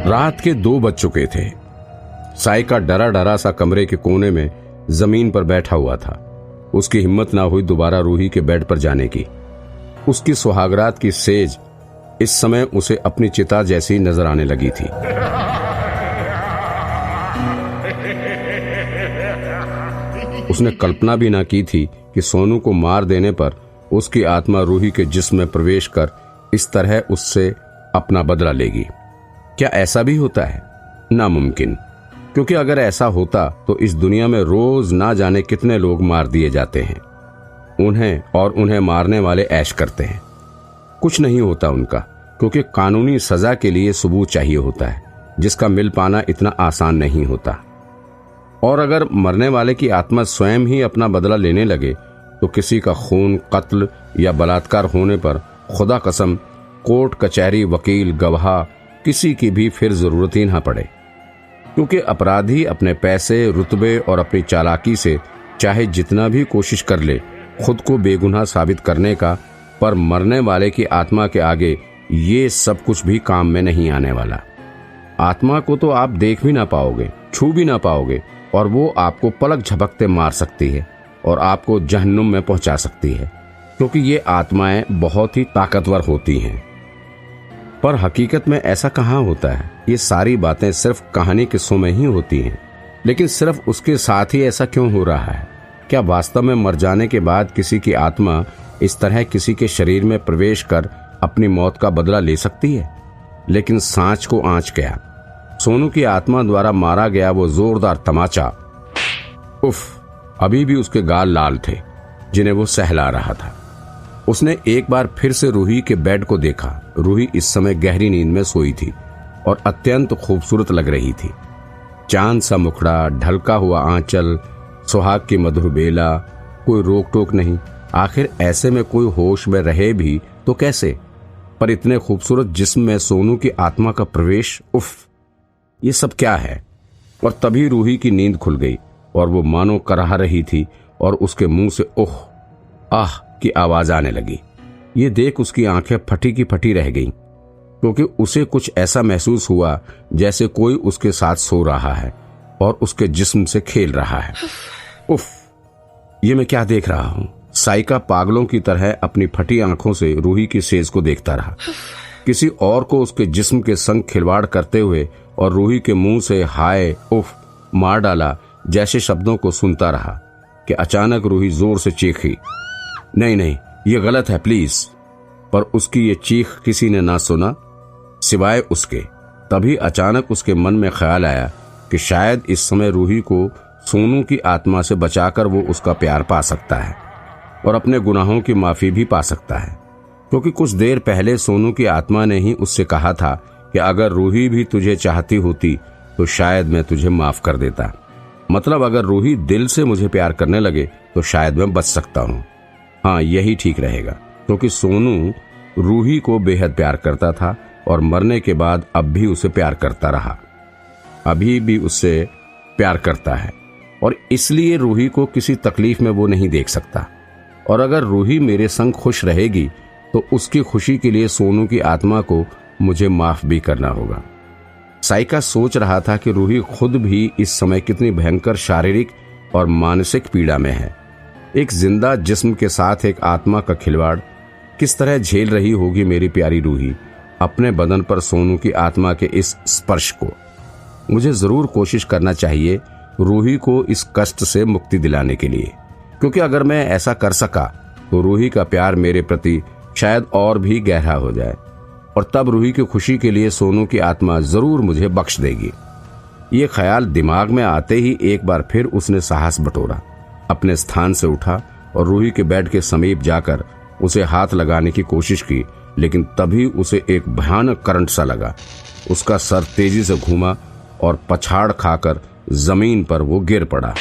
रात के 2 बज चुके थे। साइका डरा डरा सा कमरे के कोने में जमीन पर बैठा हुआ था। उसकी हिम्मत ना हुई दोबारा रूही के बेड पर जाने की। उसकी सुहागरात की सेज इस समय उसे अपनी चिता जैसी नजर आने लगी थी। उसने कल्पना भी ना की थी कि सोनू को मार देने पर उसकी आत्मा रूही के जिस्म में प्रवेश कर इस तरह उससे अपना बदला लेगी। क्या ऐसा भी होता है? नामुमकिन, क्योंकि अगर ऐसा होता तो इस दुनिया में रोज ना जाने कितने लोग मार दिए जाते हैं। उन्हें मारने वाले ऐश करते हैं। कुछ नहीं होता उनका, क्योंकि कानूनी सजा के लिए सबूत चाहिए होता है, जिसका मिल पाना इतना आसान नहीं होता। और अगर मरने वाले की आत्मा स्वयं ही अपना बदला लेने लगे तो किसी का खून, कत्ल या बलात्कार होने पर खुदा कसम कोर्ट कचहरी, वकील, गवाह किसी की भी फिर जरूरत ही ना पड़े, क्योंकि अपराधी अपने पैसे, रुतबे और अपनी चालाकी से चाहे जितना भी कोशिश कर ले खुद को बेगुनाह साबित करने का, पर मरने वाले की आत्मा के आगे ये सब कुछ भी काम में नहीं आने वाला। आत्मा को तो आप देख भी ना पाओगे, छू भी ना पाओगे, और वो आपको पलक झपकते मार सकती है और आपको जहन्नुम में पहुंचा सकती है, क्योंकि ये आत्माएं बहुत ही ताकतवर होती हैं। पर हकीकत में ऐसा कहाँ होता है? ये सारी बातें सिर्फ कहानी किस्सों में ही होती हैं। लेकिन सिर्फ उसके साथ ही ऐसा क्यों हो रहा है? क्या वास्तव में मर जाने के बाद किसी की आत्मा इस तरह किसी के शरीर में प्रवेश कर अपनी मौत का बदला ले सकती है? लेकिन सांच को आंच गया। सोनू की आत्मा द्वारा मारा गया वो जोरदार तमाचा, उफ, अभी भी उसके गाल लाल थे जिन्हें वो सहला रहा था। उसने एक बार फिर से रूही के बेड को देखा। रूही इस समय गहरी नींद में सोई थी और अत्यंत खूबसूरत लग रही थी। चांद सा मुखड़ा, ढलका हुआ आंचल, सुहाग की मधुर बेला, कोई रोक टोक नहीं। आखिर ऐसे में कोई होश में रहे भी तो कैसे? पर इतने खूबसूरत जिस्म में सोनू की आत्मा का प्रवेश, उफ, ये सब क्या है? और तभी रूही की नींद खुल गई और वो मानो कराह रही थी और उसके मुंह से ओह, आह की आवाज आने लगी। ये देख उसकी आंखें फटी की फटी रह गईं, क्योंकि उसे कुछ ऐसा महसूस हुआ जैसे कोई उसके साथ सो रहा है और उसके जिस्म से खेल रहा है। उफ, ये मैं क्या देख रहा हूं? साइका पागलों की तरह अपनी फटी आंखों से रूही की सेज को देखता रहा, किसी और को उसके जिस्म के संग खिलवाड़ करते हुए, और रूही के मुंह से हाय, उफ, मार डाला जैसे शब्दों को सुनता रहा कि अचानक रूही जोर से चीखी, नहीं नहीं, ये गलत है, प्लीज। पर उसकी ये चीख किसी ने ना सुना सिवाय उसके। तभी अचानक उसके मन में ख्याल आया कि शायद इस समय रूही को सोनू की आत्मा से बचाकर वो उसका प्यार पा सकता है और अपने गुनाहों की माफी भी पा सकता है, क्योंकि कुछ देर पहले सोनू की आत्मा ने ही उससे कहा था कि अगर रूही भी तुझे चाहती होती तो शायद मैं तुझे माफ कर देता। मतलब अगर रूही दिल से मुझे प्यार करने लगे तो शायद मैं बच सकता हूँ। हाँ, यही ठीक रहेगा, क्योंकि सोनू रूही को बेहद प्यार करता था और मरने के बाद अब भी उसे प्यार करता रहा, अभी भी उससे प्यार करता है, और इसलिए रूही को किसी तकलीफ में वो नहीं देख सकता। और अगर रूही मेरे संग खुश रहेगी तो उसकी खुशी के लिए सोनू की आत्मा को मुझे माफ भी करना होगा। साइका सोच रहा था कि रूही खुद भी इस समय कितनी भयंकर शारीरिक और मानसिक पीड़ा में है। एक जिंदा जिस्म के साथ एक आत्मा का खिलवाड़ किस तरह झेल रही होगी मेरी प्यारी रूही अपने बदन पर सोनू की आत्मा के इस स्पर्श को। मुझे जरूर कोशिश करना चाहिए रूही को इस कष्ट से मुक्ति दिलाने के लिए, क्योंकि अगर मैं ऐसा कर सका तो रूही का प्यार मेरे प्रति शायद और भी गहरा हो जाए, और तब रूही की खुशी के लिए सोनू की आत्मा जरूर मुझे बख्श देगी। ये ख्याल दिमाग में आते ही एक बार फिर उसने साहस बटोरा, अपने स्थान से उठा और रूही के बेड के समीप जाकर उसे हाथ लगाने की कोशिश की, लेकिन तभी उसे एक भयानक करंट सा लगा। उसका सर तेजी से घूमा और पछाड़ खाकर जमीन पर वो गिर पड़ा।